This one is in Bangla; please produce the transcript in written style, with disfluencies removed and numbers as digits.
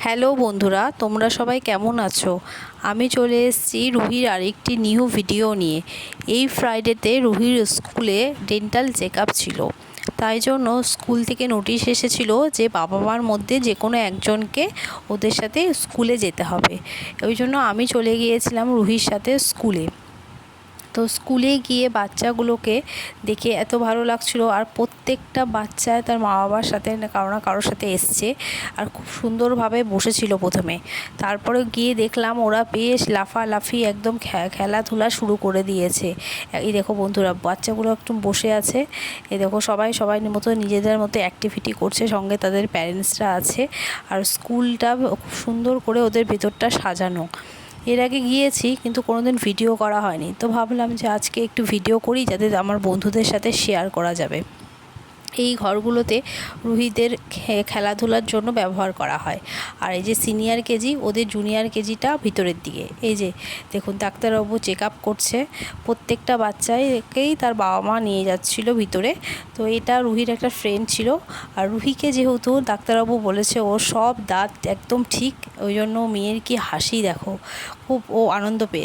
হ্যালো বন্ধুরা, তোমরা সবাই কেমন আছো? আমি চলে এসেছি রুহির আরেকটি নিউ ভিডিও নিয়ে। এই ফ্রাইডেতে রুহির স্কুলে ডেন্টাল চেক আপ ছিল, তাই জন্য স্কুল থেকে নোটিশ এসেছিল যে বাবা মার মধ্যে যে কোনো একজনকে ওদের সাথে স্কুলে যেতে হবে। ওই জন্য আমি চলে গিয়েছিলাম রুহির সাথে স্কুলে। তো স্কুলে গিয়ে বাচ্চাগুলোকে দেখে এত ভালো লাগছিল, আর প্রত্যেকটা বাচ্চা তার মা বাবার সাথে কারো না কারোর সাথে এসছে, আর খুব সুন্দরভাবে বসেছিল প্রথমে। তারপরে গিয়ে দেখলাম ওরা বেশ লাফালাফি একদম খেলাধুলা শুরু করে দিয়েছে। এই দেখো বন্ধুরা, বাচ্চাগুলো একটু বসে আছে, এই দেখো সবাই সবাই মতো নিজেদের মতো অ্যাক্টিভিটি করছে, সঙ্গে তাদের প্যারেন্টসরা আছে। আর স্কুলটা খুব সুন্দর করে ওদের ভেতরটা সাজানো। এর আগে গিয়েছি কিন্তু কোনোদিন ভিডিও করা হয়নি, তো ভাবলাম যে আজকে একটু ভিডিও করি যাতে আমার বন্ধুদের সাথে শেয়ার করা যাবে। এই ঘরগুলোতে রুহিদের খেলাধুলার জন্য ব্যবহার করা হয়। আর এই যে সিনিয়র কেজি, ওদের জুনিয়র কেজিটা ভিতরের দিকে। এই যে দেখুন, ডাক্তারবাবু চেক আপ করছে প্রত্যেকটা বাচ্চাকেই, তার বাবা মা নিয়ে যাচ্ছিল ভিতরে। তো এটা রুহির একটা ফ্রেন্ড ছিল, আর রুহিকে যেহেতু ডাক্তারবাবু বলেছে ওর সব দাঁত একদম ঠিক, ওই জন্য মেয়ের কি হাসি দেখো, খুব ও আনন্দ পেয়েছে।